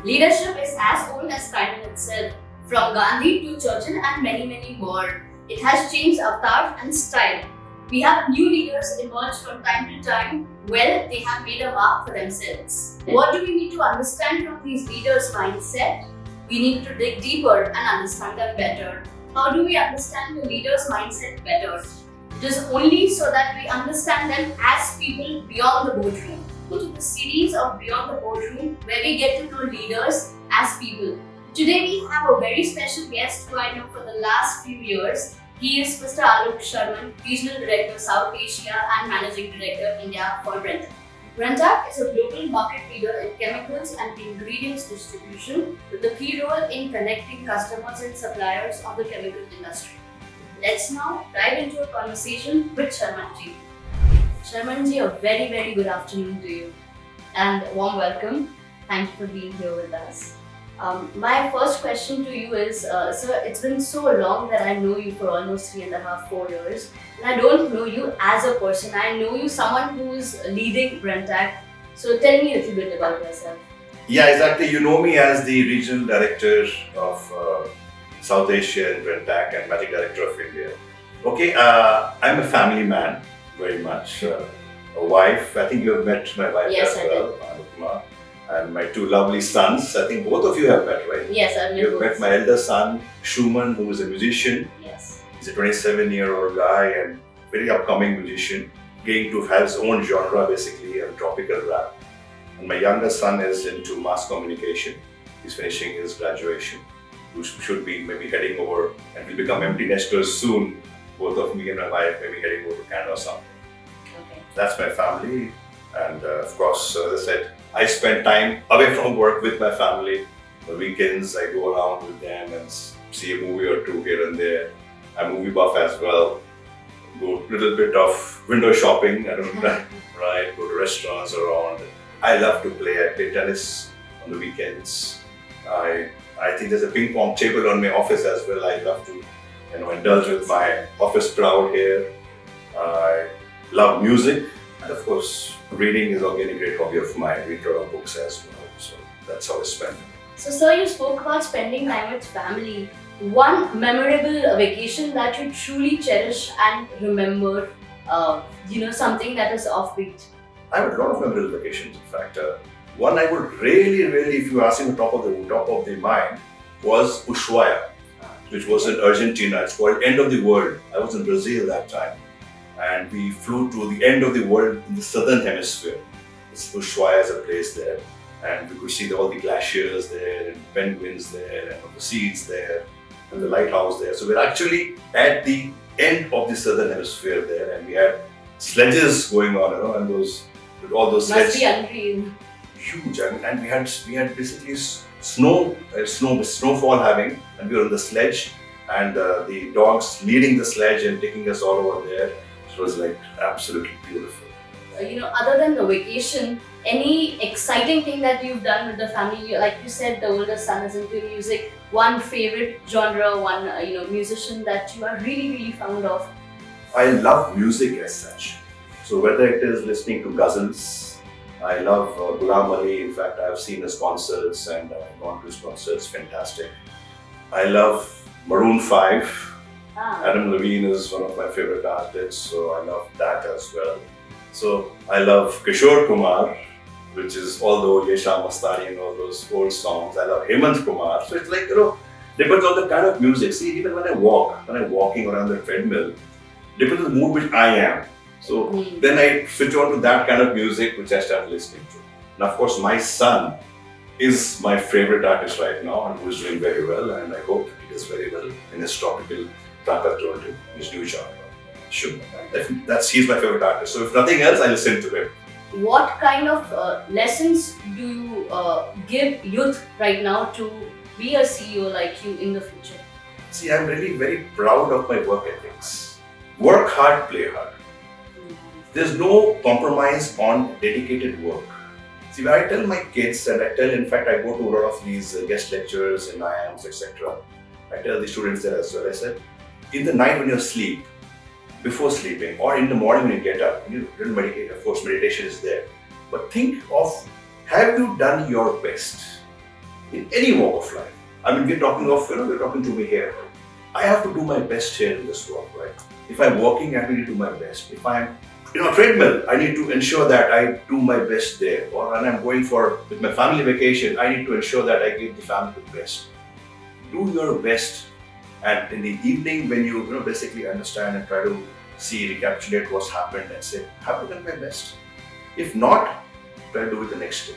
Leadership is as old as time in itself, from Gandhi to Churchill and many more. It has changed avatar and style. We have new leaders emerge from time to time. Well, they have made a mark for themselves. What do we need to understand from these leaders' mindset? We need to dig deeper and understand them better. How do we understand the leader's mindset better? It is only so that we understand them as people beyond the boardroom. Go to the series of Beyond the Boardroom, where we get to know leaders as people. Today we have a very special guest who I know for the last few years. He is Mr. Alok Sharman, Regional Director South Asia and Managing Director India for Brenntag. Brenntag is a global market leader in chemicals and ingredients distribution with a key role in connecting customers and suppliers of the chemical industry. Let's now dive into a conversation with Sharman ji. Sharman ji, a very good afternoon to you and warm welcome. Thank you for being here with us. My first question to you is, sir, it's been so long that I know you for almost 3.5, 4 years, and I don't know you as a person. I know you someone who is leading Brenntag. So tell me a little bit about yourself. Yeah, exactly. You know me as the Regional Director of South Asia in Brenntag and Managing Director of India. Okay, I'm a family man, very much. A wife. I think you have met my wife Yes, as well, Anupama. And my two lovely sons. I think both of you have met, right? Yes, I've met You've met my elder son, Shuman, who is a musician. Yes. He's a 27-year-old guy and very upcoming musician, getting to have his own genre basically, and tropical rap. And my younger son is into mass communication. He's finishing his graduation, who should be maybe heading over, and will become empty nesters soon. Both of me and my wife maybe heading over to Canada or something. Okay. That's my family. And of course, as I said, I spend time away from work with my family. On the weekends, I go around with them and see a movie or two here and there. I'm a movie buff as well. Go a little bit of window shopping. I don't know, right? Go to restaurants around. I love to play. I play tennis on the weekends. I think there's a ping pong table on my office as well. I love to, indulge with my office crowd here. I love music. And of course, reading is again a great hobby of mine. Read a lot of books as well. So that's how I spend. So, sir, you spoke about spending time with family. One memorable vacation that you truly cherish and remember, something that is offbeat. I have a lot of memorable vacations, in fact. One I would really, if you ask me top of the mind, was Ushuaia, which was in Argentina. It's called End of the World. I was in Brazil that time. And we flew to the end of the world in the southern hemisphere. Ushuaia is a place there, and we could see all the glaciers there, and penguins there, and the seeds there, and the lighthouse there. So we're actually at the end of the southern hemisphere there, and we had sledges going on, and all those sledges. Must be unreal. Huge, and we had basically snowfall having, and we were on the sledge, and the dogs leading the sledge and taking us all over there. It was like absolutely beautiful. Other than the vacation, any exciting thing that you've done with the family? Like you said, the older son is into music. One favorite genre, one musician that you are really fond of? I love music as such. So whether it is listening to ghazals, I love Ghulam Ali. In fact, I've seen his concerts and gone to his concerts. Fantastic. I love Maroon 5. Adam Levine is one of my favorite artists, so I love that as well. So I love Kishore Kumar, which is although Yesha Mastani and all those old songs. I love Hemant Kumar. So it's like, depends on the kind of music. See, even when I'm walking around the treadmill, depends on the mood which I am. So then I switch on to that kind of music which I start listening to. And of course, my son is my favorite artist right now and who is doing very well, and I hope he does very well in his tropical his new genre. Sure. He's my favorite artist. So if nothing else, I listen to him. What kind of lessons do you give youth right now to be a CEO like you in the future? See, I'm really very proud of my work ethics. Work hard, play hard. There's no compromise on dedicated work. See, when I tell my kids, and in fact, I go to a lot of these guest lectures in IIMs, etc. I tell the students there as well, I said, in the night when you sleep, before sleeping, or in the morning when you get up, you don't meditate. Of course, meditation is there. But think of, have you done your best? in any walk of life. I mean, we're talking to me here. I have to do my best here in this work, right? If I'm working, I need to do my best. If I'm treadmill, I need to ensure that I do my best there. Or when I'm going with my family vacation, I need to ensure that I give the family the best. Do your best, and in the evening when you basically understand and try to recapitulate what's happened and say, have I done my best? If not, try to do it the next day.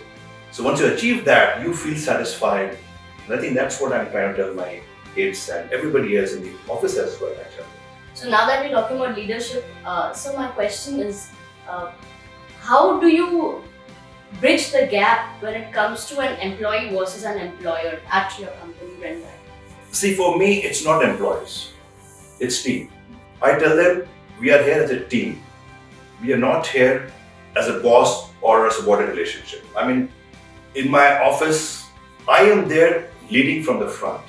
So once you achieve that, you feel satisfied. And I think that's what I'm trying to tell my kids and everybody else in the office as well, actually. So now that we're talking about leadership, so my question is, how do you bridge the gap when it comes to an employee versus an employer at your company, Brenntag? See, for me, it's not employees, it's team. I tell them, we are here as a team. We are not here as a boss or a subordinate relationship. I mean, in my office, I am there leading from the front.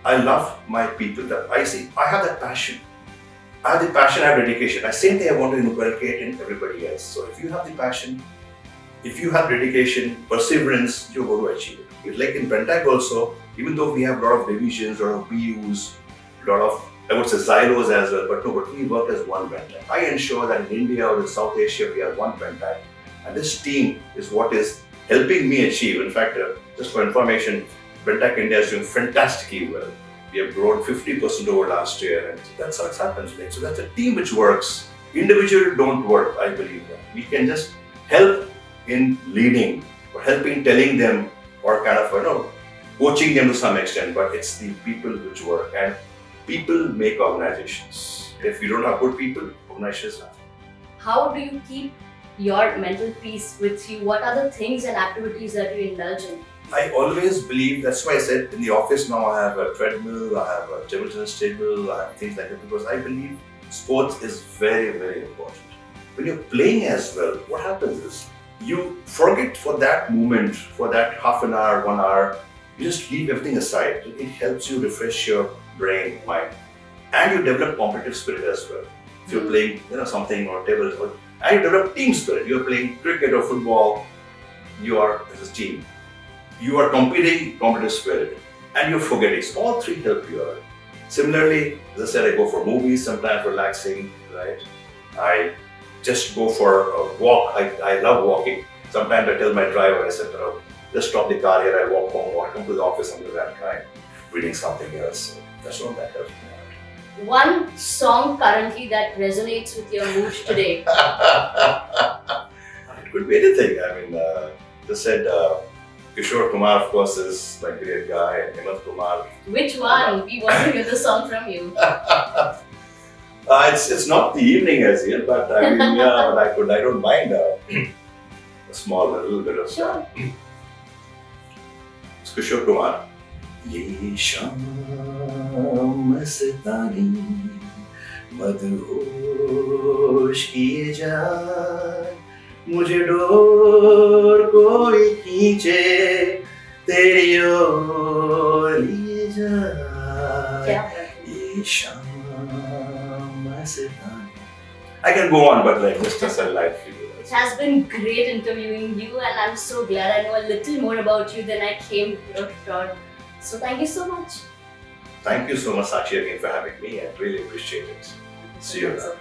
I love my people. That I have that passion. I have the passion, I have dedication. The same thing I want to inculcate in everybody else. So if you have the passion, if you have dedication, perseverance, you're going to achieve it. It's like in Brenntag also, even though we have a lot of divisions, a lot of BUs, a lot of, I would say, silos as well, but we work as one Brenntag. I ensure that in India or in South Asia, we are one Brenntag. And this team is what is helping me achieve. In fact, just for information, Brenntag India is doing fantastically well. We have grown 50% over last year, and that's how it happens. So that's a team which works. Individual don't work, I believe that. We can just help in leading or helping telling them or kind of coaching them to some extent, but it's the people which work, and people make organizations. If you don't have good people, organizations have. How do you keep your mental peace with you? What are the things and activities that you indulge in? I always believe, that's why I said in the office now I have a treadmill, I have a table tennis table, I have things like that, because I believe sports is very, very important. When you're playing as well, what happens is you forget for that moment, for that half an hour, 1 hour, you just leave everything aside. It helps you refresh your brain, mind, and you develop competitive spirit as well. If you're playing something or table, and you develop team spirit. You're playing cricket or football, you are as a team. You are competing, competitive spirit, and you're forgetting. So all three help you out. Similarly, as I said, I go for movies, sometimes relaxing, right? I just go for a walk. I love walking. Sometimes I tell my driver, I said, just stop the car here, I walk home, or I come to the office, something of that kind, reading something else. So that's what that helps me out. One song currently that resonates with your mood today? It could be anything. I mean, just said, Kishore Kumar, of course, is my great guy, and Hemant Kumar. Which one? We want to hear the song from you. It's not the evening as yet, but I mean, but I don't mind a little bit of Sure. It's Kishore Kumar. Ye shaam mastani madhosh kiye jaye mujhe dor koi khinche teri or liye jaye ye shaam mastani. I can go on, but just a live video. It has been great interviewing you, and I'm so glad I know a little more about you than I came here to talk. So thank you so much. Thank you so much, Sakshi, again for having me. I really appreciate it. See you now.